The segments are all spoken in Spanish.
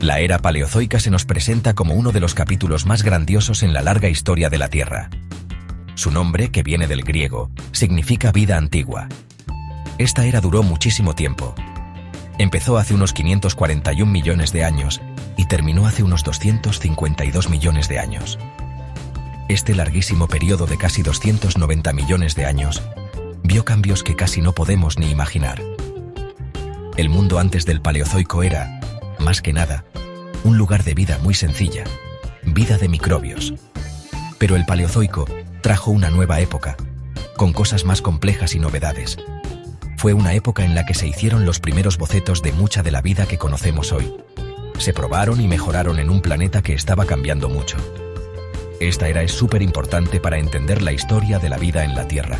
La era paleozoica se nos presenta como uno de los capítulos más grandiosos en la larga historia de la Tierra. Su nombre, que viene del griego, significa vida antigua. Esta era duró muchísimo tiempo. Empezó hace unos 541 millones de años y terminó hace unos 252 millones de años. Este larguísimo periodo de casi 290 millones de años vio cambios que casi no podemos ni imaginar. El mundo antes del Paleozoico era, más que nada, un lugar de vida muy sencilla, vida de microbios. Pero el Paleozoico trajo una nueva época, con cosas más complejas y novedades. Fue una época en la que se hicieron los primeros bocetos de mucha de la vida que conocemos hoy. Se probaron y mejoraron en un planeta que estaba cambiando mucho. Esta era es súper importante para entender la historia de la vida en la Tierra.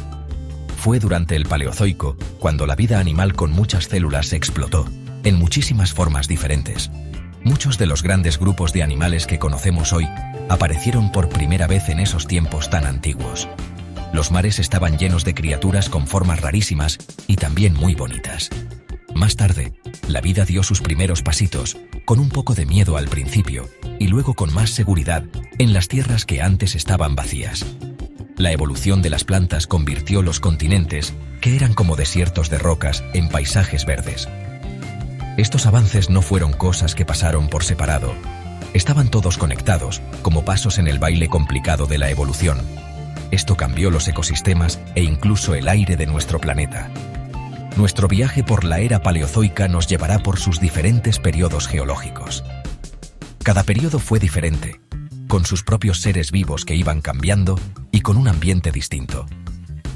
Fue durante el Paleozoico cuando la vida animal con muchas células se explotó, en muchísimas formas diferentes. Muchos de los grandes grupos de animales que conocemos hoy aparecieron por primera vez en esos tiempos tan antiguos. Los mares estaban llenos de criaturas con formas rarísimas y también muy bonitas. Más tarde, la vida dio sus primeros pasitos, con un poco de miedo al principio, y luego con más seguridad, en las tierras que antes estaban vacías. La evolución de las plantas convirtió los continentes, que eran como desiertos de rocas, en paisajes verdes. Estos avances no fueron cosas que pasaron por separado. Estaban todos conectados, como pasos en el baile complicado de la evolución. Esto cambió los ecosistemas e incluso el aire de nuestro planeta. Nuestro viaje por la era paleozoica nos llevará por sus diferentes periodos geológicos. Cada periodo fue diferente, con sus propios seres vivos que iban cambiando y con un ambiente distinto.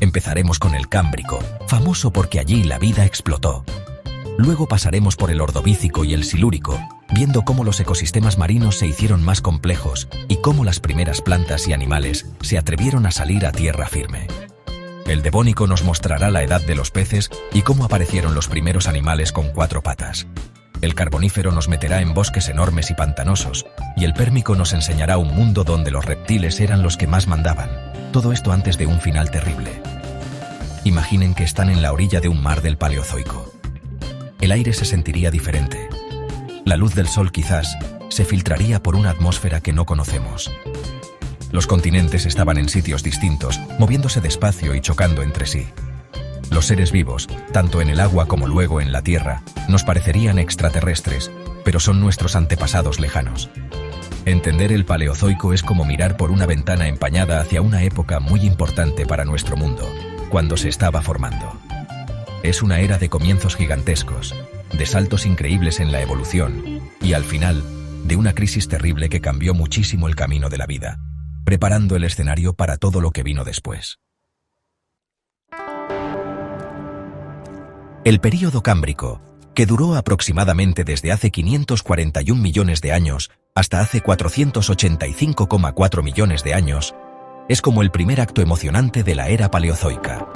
Empezaremos con el Cámbrico, famoso porque allí la vida explotó. Luego pasaremos por el Ordovícico y el Silúrico, viendo cómo los ecosistemas marinos se hicieron más complejos y cómo las primeras plantas y animales se atrevieron a salir a tierra firme. El Devónico nos mostrará la edad de los peces y cómo aparecieron los primeros animales con 4 patas. El Carbonífero nos meterá en bosques enormes y pantanosos, y el Pérmico nos enseñará un mundo donde los reptiles eran los que más mandaban. Todo esto antes de un final terrible. Imaginen que están en la orilla de un mar del Paleozoico. El aire se sentiría diferente. La luz del sol quizás se filtraría por una atmósfera que no conocemos. Los continentes estaban en sitios distintos, moviéndose despacio y chocando entre sí. Los seres vivos, tanto en el agua como luego en la tierra, nos parecerían extraterrestres, pero son nuestros antepasados lejanos. Entender el Paleozoico es como mirar por una ventana empañada hacia una época muy importante para nuestro mundo, cuando se estaba formando. Es una era de comienzos gigantescos, de saltos increíbles en la evolución, y al final, de una crisis terrible que cambió muchísimo el camino de la vida, preparando el escenario para todo lo que vino después. El período Cámbrico, que duró aproximadamente desde hace 541 millones de años hasta hace 485,4 millones de años, es como el primer acto emocionante de la era paleozoica.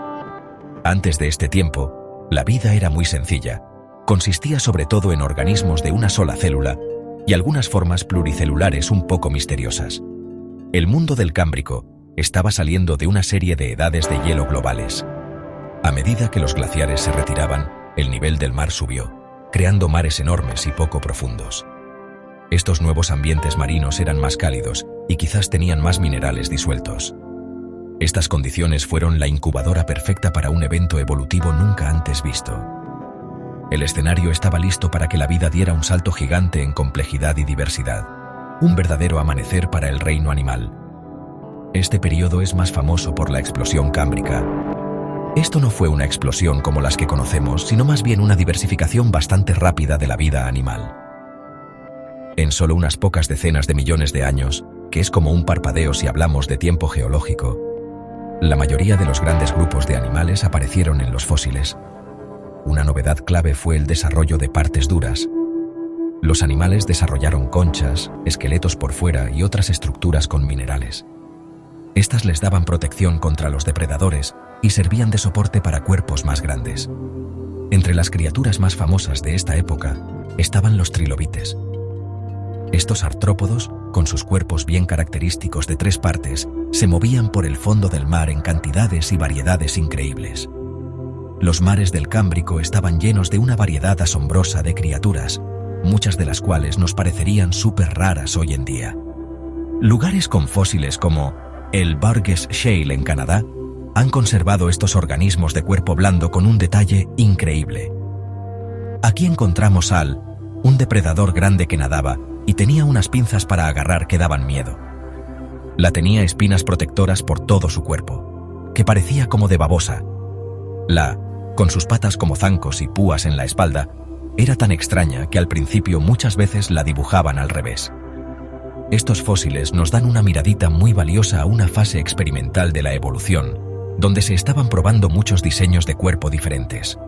Antes de este tiempo, la vida era muy sencilla. Consistía sobre todo en organismos de una sola célula y algunas formas pluricelulares un poco misteriosas. El mundo del Cámbrico estaba saliendo de una serie de edades de hielo globales. A medida que los glaciares se retiraban, el nivel del mar subió, creando mares enormes y poco profundos. Estos nuevos ambientes marinos eran más cálidos y quizás tenían más minerales disueltos. Estas condiciones fueron la incubadora perfecta para un evento evolutivo nunca antes visto. El escenario estaba listo para que la vida diera un salto gigante en complejidad y diversidad. Un verdadero amanecer para el reino animal. Este periodo es más famoso por la explosión cámbrica. Esto no fue una explosión como las que conocemos, sino más bien una diversificación bastante rápida de la vida animal. En solo unas pocas decenas de millones de años, que es como un parpadeo si hablamos de tiempo geológico, la mayoría de los grandes grupos de animales aparecieron en los fósiles. Una novedad clave fue el desarrollo de partes duras. Los animales desarrollaron conchas, esqueletos por fuera y otras estructuras con minerales. Estas les daban protección contra los depredadores y servían de soporte para cuerpos más grandes. Entre las criaturas más famosas de esta época estaban los trilobites. Estos artrópodos, con sus cuerpos bien característicos de 3 partes, se movían por el fondo del mar en cantidades y variedades increíbles. Los mares del Cámbrico estaban llenos de una variedad asombrosa de criaturas, muchas de las cuales nos parecerían súper raras hoy en día. Lugares con fósiles como el Burgess Shale en Canadá han conservado estos organismos de cuerpo blando con un detalle increíble. Aquí encontramos al, un depredador grande que nadaba y tenía unas pinzas para agarrar que daban miedo. La tenía espinas protectoras por todo su cuerpo, que parecía como de babosa. La, con sus patas como zancos y púas en la espalda, era tan extraña que al principio muchas veces la dibujaban al revés. Estos fósiles nos dan una miradita muy valiosa a una fase experimental de la evolución, donde se estaban probando muchos diseños de cuerpo diferentes.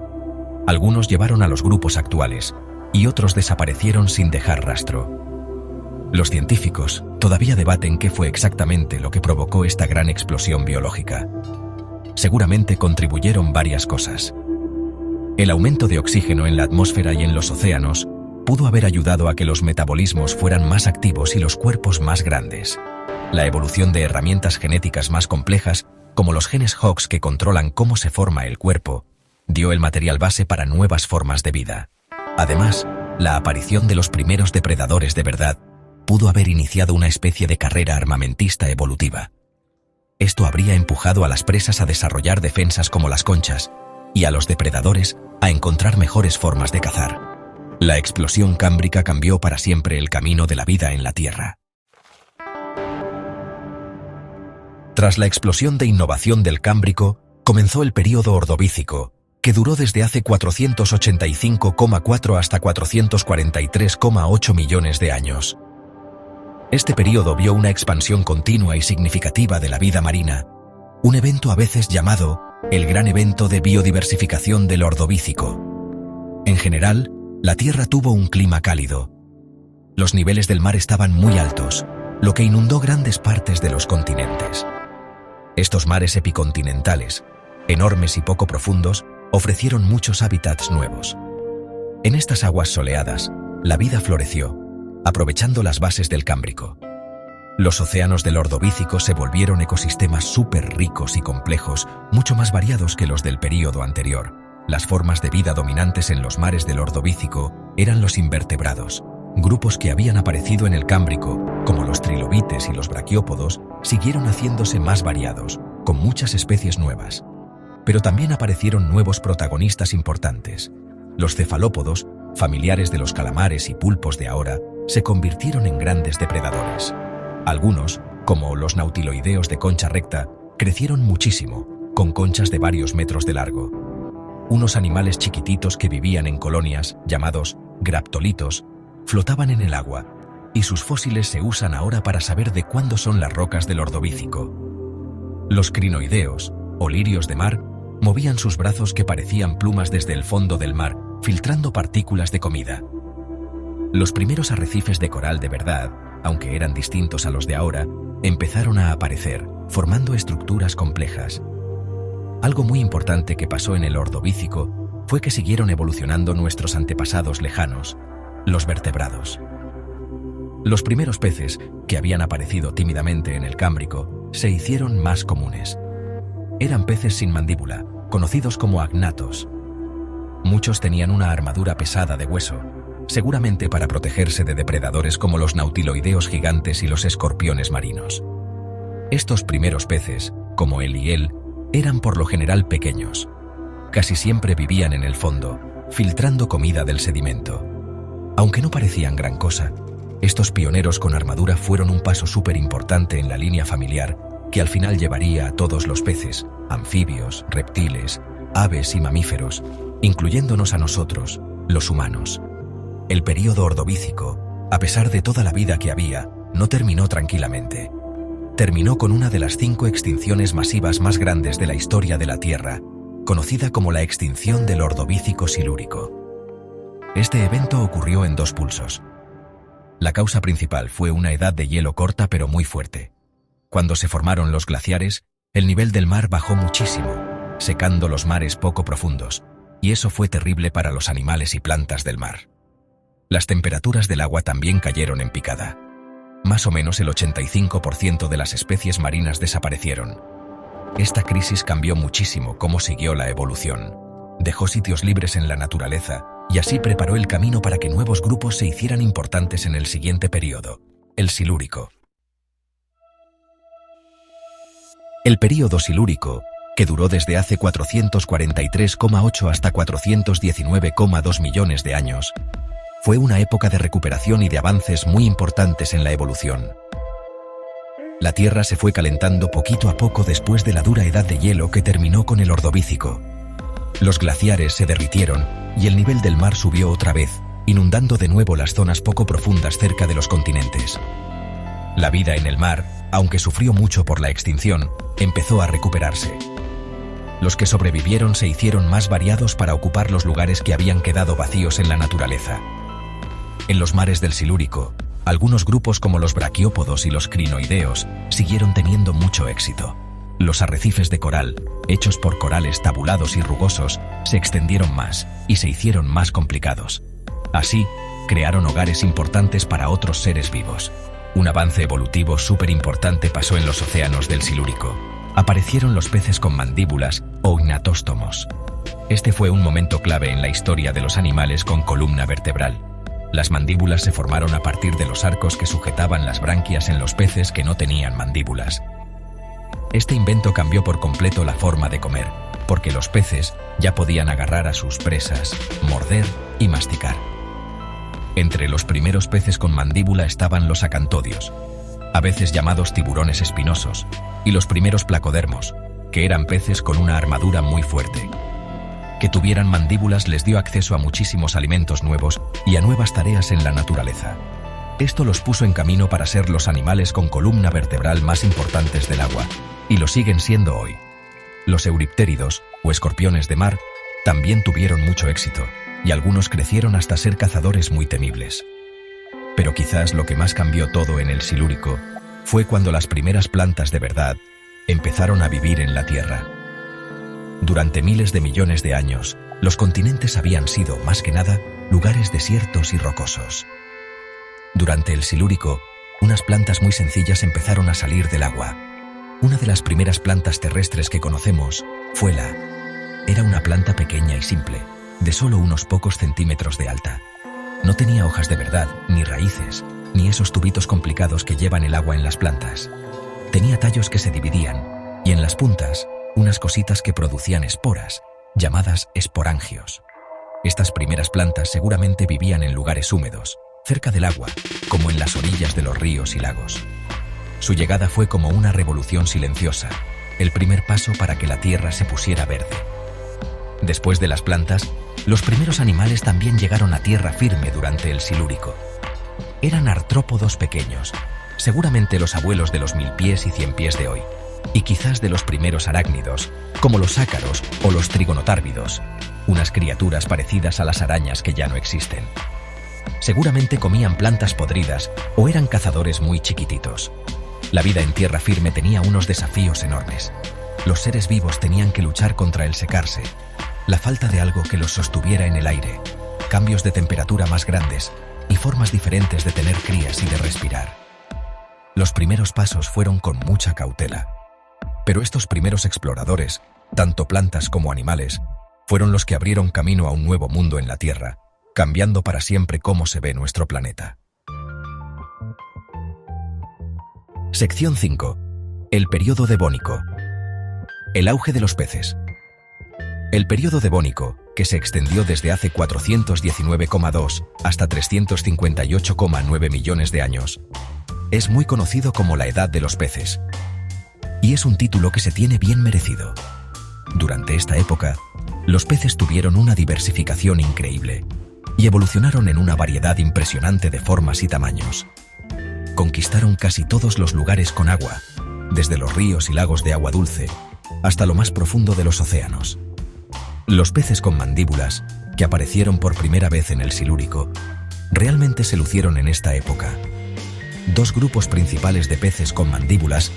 Algunos llevaron a los grupos actuales, y otros desaparecieron sin dejar rastro. Los científicos todavía debaten qué fue exactamente lo que provocó esta gran explosión biológica. Seguramente contribuyeron varias cosas. El aumento de oxígeno en la atmósfera y en los océanos pudo haber ayudado a que los metabolismos fueran más activos y los cuerpos más grandes. La evolución de herramientas genéticas más complejas, como los genes Hox que controlan cómo se forma el cuerpo, dio el material base para nuevas formas de vida. Además, la aparición de los primeros depredadores de verdad pudo haber iniciado una especie de carrera armamentista evolutiva. Esto habría empujado a las presas a desarrollar defensas como las conchas y a los depredadores a encontrar mejores formas de cazar. La explosión cámbrica cambió para siempre el camino de la vida en la Tierra. Tras la explosión de innovación del Cámbrico, comenzó el período Ordovícico, que duró desde hace 485,4 hasta 443,8 millones de años. Este período vio una expansión continua y significativa de la vida marina, un evento a veces llamado el Gran Evento de Biodiversificación del Ordovícico. En general, la Tierra tuvo un clima cálido. Los niveles del mar estaban muy altos, lo que inundó grandes partes de los continentes. Estos mares epicontinentales, enormes y poco profundos, ofrecieron muchos hábitats nuevos. En estas aguas soleadas, la vida floreció, aprovechando las bases del Cámbrico. Los océanos del Ordovícico se volvieron ecosistemas súper ricos y complejos, mucho más variados que los del período anterior. Las formas de vida dominantes en los mares del Ordovícico eran los invertebrados. Grupos que habían aparecido en el Cámbrico, como los trilobites y los braquiópodos, siguieron haciéndose más variados, con muchas especies nuevas. Pero también aparecieron nuevos protagonistas importantes. Los cefalópodos, familiares de los calamares y pulpos de ahora, se convirtieron en grandes depredadores. Algunos, como los nautiloideos de concha recta, crecieron muchísimo, con conchas de varios metros de largo. Unos animales chiquititos que vivían en colonias, llamados graptolitos, flotaban en el agua, y sus fósiles se usan ahora para saber de cuándo son las rocas del Ordovícico. Los crinoideos, o lirios de mar, movían sus brazos que parecían plumas desde el fondo del mar, filtrando partículas de comida. Los primeros arrecifes de coral de verdad, aunque eran distintos a los de ahora, empezaron a aparecer, formando estructuras complejas. Algo muy importante que pasó en el Ordovícico fue que siguieron evolucionando nuestros antepasados lejanos, los vertebrados. Los primeros peces, que habían aparecido tímidamente en el Cámbrico, se hicieron más comunes. Eran peces sin mandíbula, conocidos como agnatos. Muchos tenían una armadura pesada de hueso, seguramente para protegerse de depredadores como los nautiloideos gigantes y los escorpiones marinos. Estos primeros peces, como el hiel, eran por lo general pequeños. Casi siempre vivían en el fondo, filtrando comida del sedimento. Aunque no parecían gran cosa, estos pioneros con armadura fueron un paso súper importante en la línea familiar que al final llevaría a todos los peces, anfibios, reptiles, aves y mamíferos, incluyéndonos a nosotros, los humanos. El período Ordovícico, a pesar de toda la vida que había, no terminó tranquilamente. Terminó con una de las 5 extinciones masivas más grandes de la historia de la Tierra, conocida como la extinción del Ordovícico silúrico. Este evento ocurrió en 2 pulsos. La causa principal fue una edad de hielo corta pero muy fuerte. Cuando se formaron los glaciares, el nivel del mar bajó muchísimo, secando los mares poco profundos, y eso fue terrible para los animales y plantas del mar. Las temperaturas del agua también cayeron en picada. Más o menos el 85% de las especies marinas desaparecieron. Esta crisis cambió muchísimo cómo siguió la evolución. dejó sitios libres en la naturaleza y así preparó el camino para que nuevos grupos se hicieran importantes en el siguiente periodo, el Silúrico. El período silúrico, que duró desde hace 443,8 hasta 419,2 millones de años, fue una época de recuperación y de avances muy importantes en la evolución. La Tierra se fue calentando poquito a poco después de la dura edad de hielo que terminó con el Ordovícico. Los glaciares se derritieron y el nivel del mar subió otra vez, inundando de nuevo las zonas poco profundas cerca de los continentes. La vida en el mar, aunque sufrió mucho por la extinción, empezó a recuperarse. Los que sobrevivieron se hicieron más variados para ocupar los lugares que habían quedado vacíos en la naturaleza. En los mares del Silúrico, algunos grupos como los braquiópodos y los crinoideos siguieron teniendo mucho éxito. Los arrecifes de coral, hechos por corales tabulados y rugosos, se extendieron más y se hicieron más complicados. Así, crearon hogares importantes para otros seres vivos. Un avance evolutivo súper importante pasó en los océanos del Silúrico. Aparecieron los peces con mandíbulas o oinatóstomos. Este fue un momento clave en la historia de los animales con columna vertebral. Las mandíbulas se formaron a partir de los arcos que sujetaban las branquias en los peces que no tenían mandíbulas. Este invento cambió por completo la forma de comer, porque los peces ya podían agarrar a sus presas, morder y masticar. Entre los primeros peces con mandíbula estaban los acantodios, a veces llamados tiburones espinosos, y los primeros placodermos, que eran peces con una armadura muy fuerte. Que tuvieran mandíbulas les dio acceso a muchísimos alimentos nuevos y a nuevas tareas en la naturaleza. Esto los puso en camino para ser los animales con columna vertebral más importantes del agua, y lo siguen siendo hoy. Los euriptéridos, o escorpiones de mar, también tuvieron mucho éxito, y algunos crecieron hasta ser cazadores muy temibles. Pero quizás lo que más cambió todo en el Silúrico fue cuando las primeras plantas de verdad empezaron a vivir en la Tierra. Durante miles de millones de años, los continentes habían sido, más que nada, lugares desiertos y rocosos. Durante el Silúrico, unas plantas muy sencillas empezaron a salir del agua. Una de las primeras plantas terrestres que conocemos fue era una planta pequeña y simple, de solo unos pocos centímetros de alta. No tenía hojas de verdad, ni raíces, ni esos tubitos complicados que llevan el agua en las plantas. Tenía tallos que se dividían, y en las puntas, unas cositas que producían esporas, llamadas esporangios. Estas primeras plantas seguramente vivían en lugares húmedos, cerca del agua, como en las orillas de los ríos y lagos. Su llegada fue como una revolución silenciosa, el primer paso para que la tierra se pusiera verde. Después de las plantas, los primeros animales también llegaron a tierra firme durante el Silúrico. Eran artrópodos pequeños, seguramente los abuelos de los 1000 pies y 100 pies de hoy, y quizás de los primeros arácnidos, como los ácaros o los trigonotárvidos, unas criaturas parecidas a las arañas que ya no existen. Seguramente comían plantas podridas o eran cazadores muy chiquititos. La vida en tierra firme tenía unos desafíos enormes. Los seres vivos tenían que luchar contra el secarse, la falta de algo que los sostuviera en el aire, cambios de temperatura más grandes y formas diferentes de tener crías y de respirar. Los primeros pasos fueron con mucha cautela. Pero estos primeros exploradores, tanto plantas como animales, fueron los que abrieron camino a un nuevo mundo en la Tierra, cambiando para siempre cómo se ve nuestro planeta. Sección 5. El período devónico. El auge de los peces. El período devónico, que se extendió desde hace 419,2 hasta 358,9 millones de años, es muy conocido como la Edad de los Peces. Y es un título que se tiene bien merecido. Durante esta época, los peces tuvieron una diversificación increíble y evolucionaron en una variedad impresionante de formas y tamaños. Conquistaron casi todos los lugares con agua, desde los ríos y lagos de agua dulce hasta lo más profundo de los océanos. Los peces con mandíbulas, que aparecieron por primera vez en el Silúrico, realmente se lucieron en esta época. Dos grupos principales de peces con mandíbulas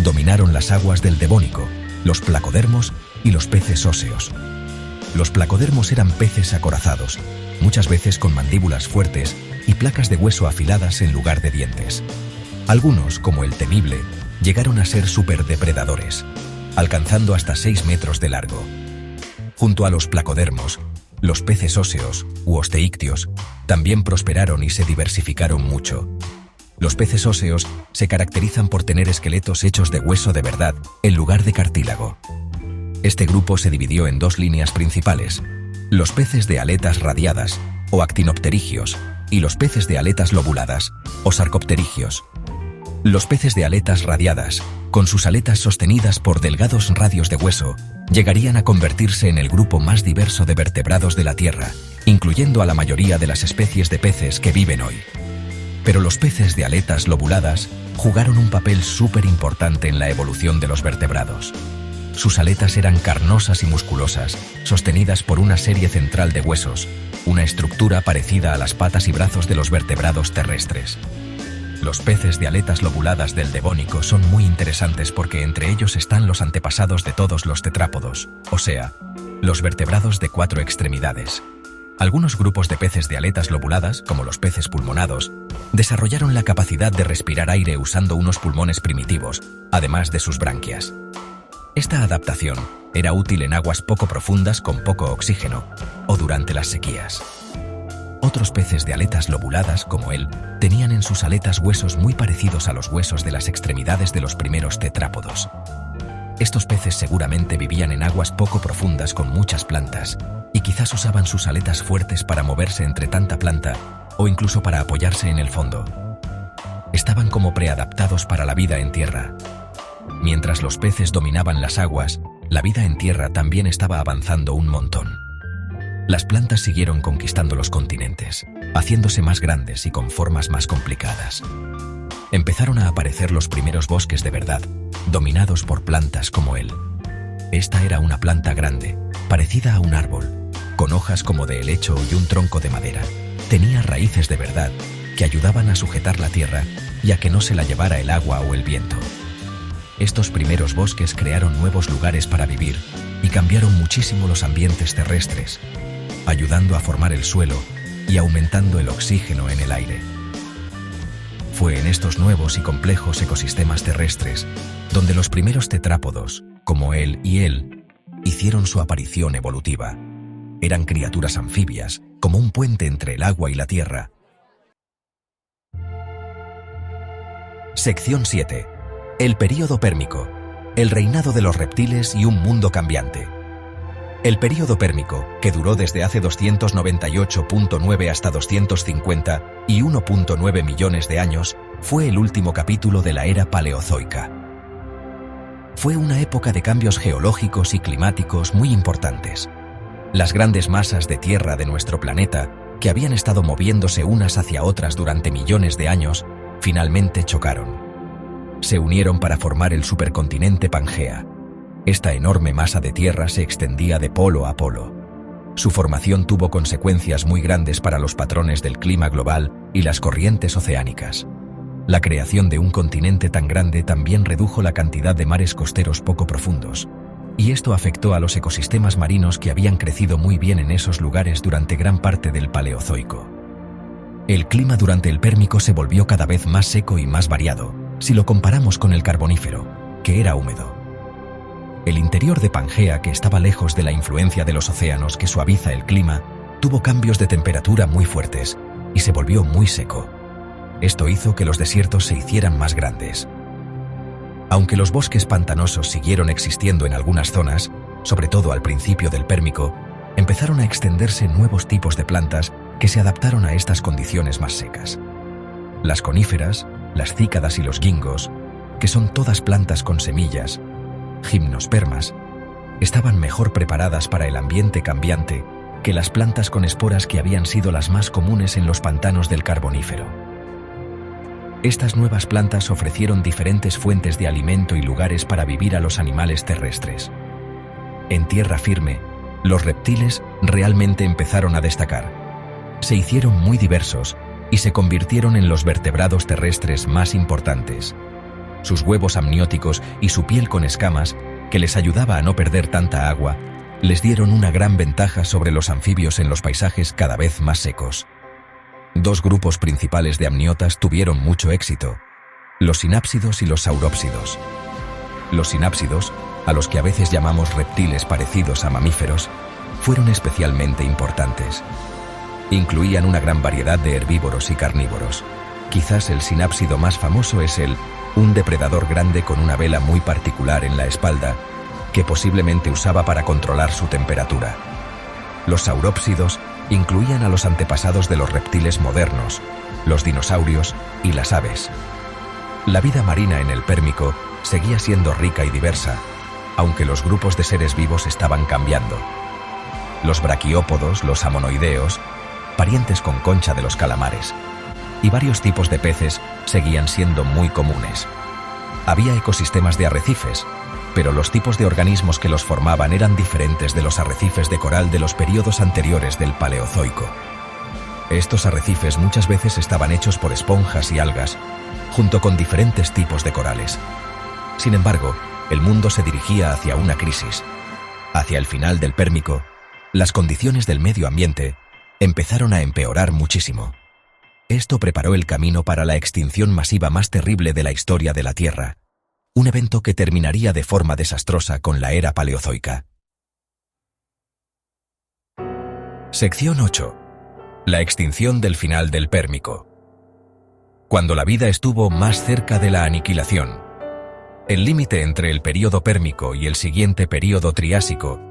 dominaron las aguas del Devónico, los placodermos y los peces óseos. Los placodermos eran peces acorazados, muchas veces con mandíbulas fuertes y placas de hueso afiladas en lugar de dientes. Algunos, como el temible, llegaron a ser superdepredadores, alcanzando hasta 6 metros de largo. Junto a los placodermos, los peces óseos, u osteíctios, también prosperaron y se diversificaron mucho. Los peces óseos se caracterizan por tener esqueletos hechos de hueso de verdad, en lugar de cartílago. Este grupo se dividió en dos líneas principales: los peces de aletas radiadas, o actinopterigios, y los peces de aletas lobuladas, o sarcopterigios. Los peces de aletas radiadas, con sus aletas sostenidas por delgados radios de hueso, llegarían a convertirse en el grupo más diverso de vertebrados de la Tierra, incluyendo a la mayoría de las especies de peces que viven hoy. Pero los peces de aletas lobuladas jugaron un papel súper importante en la evolución de los vertebrados. Sus aletas eran carnosas y musculosas, sostenidas por una serie central de huesos, una estructura parecida a las patas y brazos de los vertebrados terrestres. Los peces de aletas lobuladas del Devónico son muy interesantes porque entre ellos están los antepasados de todos los tetrápodos, o sea, los vertebrados de 4 extremidades. Algunos grupos de peces de aletas lobuladas, como los peces pulmonados, desarrollaron la capacidad de respirar aire usando unos pulmones primitivos, además de sus branquias. Esta adaptación era útil en aguas poco profundas con poco oxígeno, o durante las sequías. Otros peces de aletas lobuladas, como él, tenían en sus aletas huesos muy parecidos a los huesos de las extremidades de los primeros tetrápodos. Estos peces seguramente vivían en aguas poco profundas con muchas plantas, y quizás usaban sus aletas fuertes para moverse entre tanta planta, o incluso para apoyarse en el fondo. Estaban como preadaptados para la vida en tierra. Mientras los peces dominaban las aguas, la vida en tierra también estaba avanzando un montón. Las plantas siguieron conquistando los continentes, haciéndose más grandes y con formas más complicadas. Empezaron a aparecer los primeros bosques de verdad, dominados por plantas como él. Esta era una planta grande, parecida a un árbol, con hojas como de helecho y un tronco de madera. Tenía raíces de verdad, que ayudaban a sujetar la tierra y a que no se la llevara el agua o el viento. Estos primeros bosques crearon nuevos lugares para vivir y cambiaron muchísimo los ambientes terrestres, ayudando a formar el suelo y aumentando el oxígeno en el aire. Fue en estos nuevos y complejos ecosistemas terrestres donde los primeros tetrápodos, como él y él, hicieron su aparición evolutiva. Eran criaturas anfibias, como un puente entre el agua y la tierra. Sección 7. El período pérmico, el reinado de los reptiles y un mundo cambiante. El período pérmico, que duró desde hace 298.9 hasta 250 y 1.9 millones de años, fue el último capítulo de la era paleozoica. Fue una época de cambios geológicos y climáticos muy importantes. Las grandes masas de tierra de nuestro planeta, que habían estado moviéndose unas hacia otras durante millones de años, finalmente chocaron. Se unieron para formar el supercontinente Pangea. Esta enorme masa de tierra se extendía de polo a polo. Su formación tuvo consecuencias muy grandes para los patrones del clima global y las corrientes oceánicas. La creación de un continente tan grande también redujo la cantidad de mares costeros poco profundos, y esto afectó a los ecosistemas marinos que habían crecido muy bien en esos lugares durante gran parte del Paleozoico. El clima durante el Pérmico se volvió cada vez más seco y más variado, si lo comparamos con el Carbonífero, que era húmedo. El interior de Pangea, que estaba lejos de la influencia de los océanos que suaviza el clima, tuvo cambios de temperatura muy fuertes y se volvió muy seco. Esto hizo que los desiertos se hicieran más grandes. Aunque los bosques pantanosos siguieron existiendo en algunas zonas, sobre todo al principio del Pérmico, empezaron a extenderse nuevos tipos de plantas que se adaptaron a estas condiciones más secas. Las coníferas, las cícadas y los gingos, que son todas plantas con semillas, gimnospermas, estaban mejor preparadas para el ambiente cambiante que las plantas con esporas que habían sido las más comunes en los pantanos del Carbonífero. Estas nuevas plantas ofrecieron diferentes fuentes de alimento y lugares para vivir a los animales terrestres. En tierra firme, los reptiles realmente empezaron a destacar. Se hicieron muy diversos y se convirtieron en los vertebrados terrestres más importantes. Sus huevos amnióticos y su piel con escamas, que les ayudaba a no perder tanta agua, les dieron una gran ventaja sobre los anfibios en los paisajes cada vez más secos. Dos grupos principales de amniotas tuvieron mucho éxito: los sinápsidos y los saurópsidos. Los sinápsidos, a los que a veces llamamos reptiles parecidos a mamíferos, fueron especialmente importantes. Incluían una gran variedad de herbívoros y carnívoros. Quizás el sinápsido más famoso es un depredador grande con una vela muy particular en la espalda, que posiblemente usaba para controlar su temperatura. Los saurópsidos incluían a los antepasados de los reptiles modernos, los dinosaurios y las aves. La vida marina en el Pérmico seguía siendo rica y diversa, aunque los grupos de seres vivos estaban cambiando. Los braquiópodos, los amonoideos, parientes con concha de los calamares, y varios tipos de peces seguían siendo muy comunes. Había ecosistemas de arrecifes, pero los tipos de organismos que los formaban eran diferentes de los arrecifes de coral de los períodos anteriores del Paleozoico. Estos arrecifes muchas veces estaban hechos por esponjas y algas, junto con diferentes tipos de corales. Sin embargo, el mundo se dirigía hacia una crisis. Hacia el final del Pérmico, las condiciones del medio ambiente empezaron a empeorar muchísimo. Esto preparó el camino para la extinción masiva más terrible de la historia de la Tierra, un evento que terminaría de forma desastrosa con la era paleozoica. Sección 8. La extinción del final del Pérmico. Cuando la vida estuvo más cerca de la aniquilación. El límite entre el período Pérmico y el siguiente período Triásico,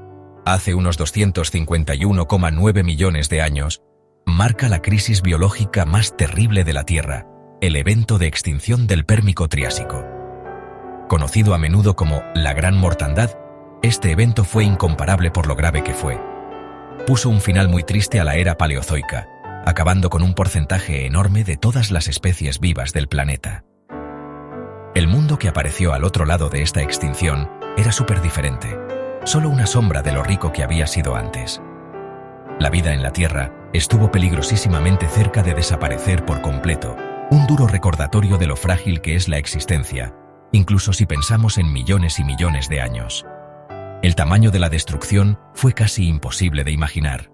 hace unos 251,9 millones de años, marca la crisis biológica más terrible de la Tierra, el evento de extinción del Pérmico Triásico. Conocido a menudo como la Gran Mortandad, este evento fue incomparable por lo grave que fue. Puso un final muy triste a la era paleozoica, acabando con un porcentaje enorme de todas las especies vivas del planeta. El mundo que apareció al otro lado de esta extinción era súper diferente, solo una sombra de lo rico que había sido antes. La vida en la Tierra estuvo peligrosísimamente cerca de desaparecer por completo, un duro recordatorio de lo frágil que es la existencia, incluso si pensamos en millones y millones de años. El tamaño de la destrucción fue casi imposible de imaginar.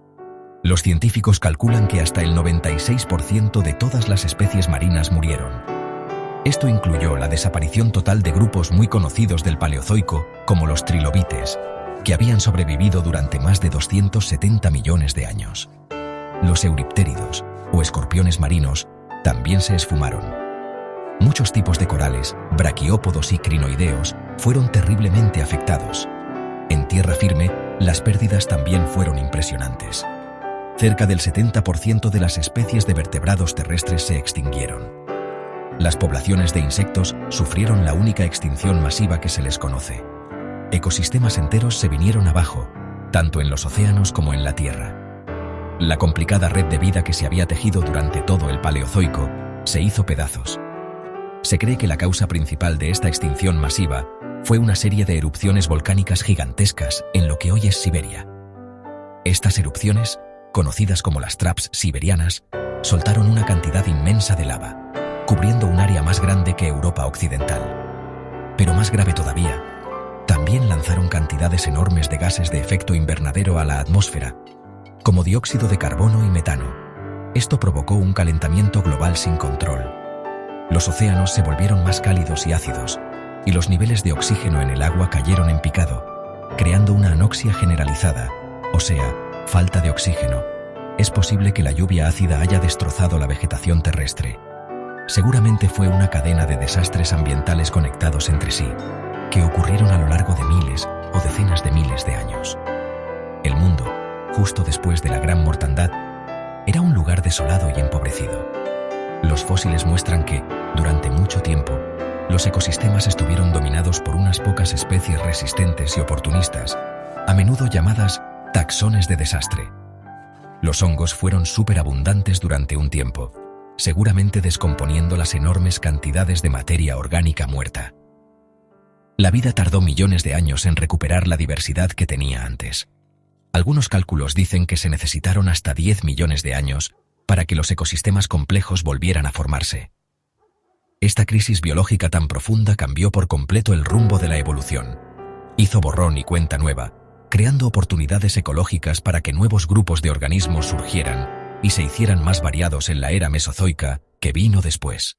Los científicos calculan que hasta el 96% de todas las especies marinas murieron. Esto incluyó la desaparición total de grupos muy conocidos del Paleozoico, como los trilobites, que habían sobrevivido durante más de 270 millones de años. Los euriptéridos, o escorpiones marinos, también se esfumaron. Muchos tipos de corales, braquiópodos y crinoideos, fueron terriblemente afectados. En tierra firme, las pérdidas también fueron impresionantes. Cerca del 70% de las especies de vertebrados terrestres se extinguieron. Las poblaciones de insectos sufrieron la única extinción masiva que se les conoce. Ecosistemas enteros se vinieron abajo, tanto en los océanos como en la tierra. La complicada red de vida que se había tejido durante todo el Paleozoico se hizo pedazos. Se cree que la causa principal de esta extinción masiva fue una serie de erupciones volcánicas gigantescas en lo que hoy es Siberia. Estas erupciones, conocidas como las traps siberianas, soltaron una cantidad inmensa de lava, cubriendo un área más grande que Europa occidental. Pero más grave todavía, también lanzaron cantidades enormes de gases de efecto invernadero a la atmósfera, como dióxido de carbono y metano. Esto provocó un calentamiento global sin control. Los océanos se volvieron más cálidos y ácidos, y los niveles de oxígeno en el agua cayeron en picado, creando una anoxia generalizada, o sea, falta de oxígeno. Es posible que la lluvia ácida haya destrozado la vegetación terrestre. Seguramente fue una cadena de desastres ambientales conectados entre sí, que ocurrieron a lo largo de miles o decenas de miles de años. El mundo, justo después de la Gran Mortandad, era un lugar desolado y empobrecido. Los fósiles muestran que, durante mucho tiempo, los ecosistemas estuvieron dominados por unas pocas especies resistentes y oportunistas, a menudo llamadas taxones de desastre. Los hongos fueron superabundantes durante un tiempo, seguramente descomponiendo las enormes cantidades de materia orgánica muerta. La vida tardó millones de años en recuperar la diversidad que tenía antes. Algunos cálculos dicen que se necesitaron hasta 10 millones de años para que los ecosistemas complejos volvieran a formarse. Esta crisis biológica tan profunda cambió por completo el rumbo de la evolución. Hizo borrón y cuenta nueva, creando oportunidades ecológicas para que nuevos grupos de organismos surgieran y se hicieran más variados en la era mesozoica que vino después.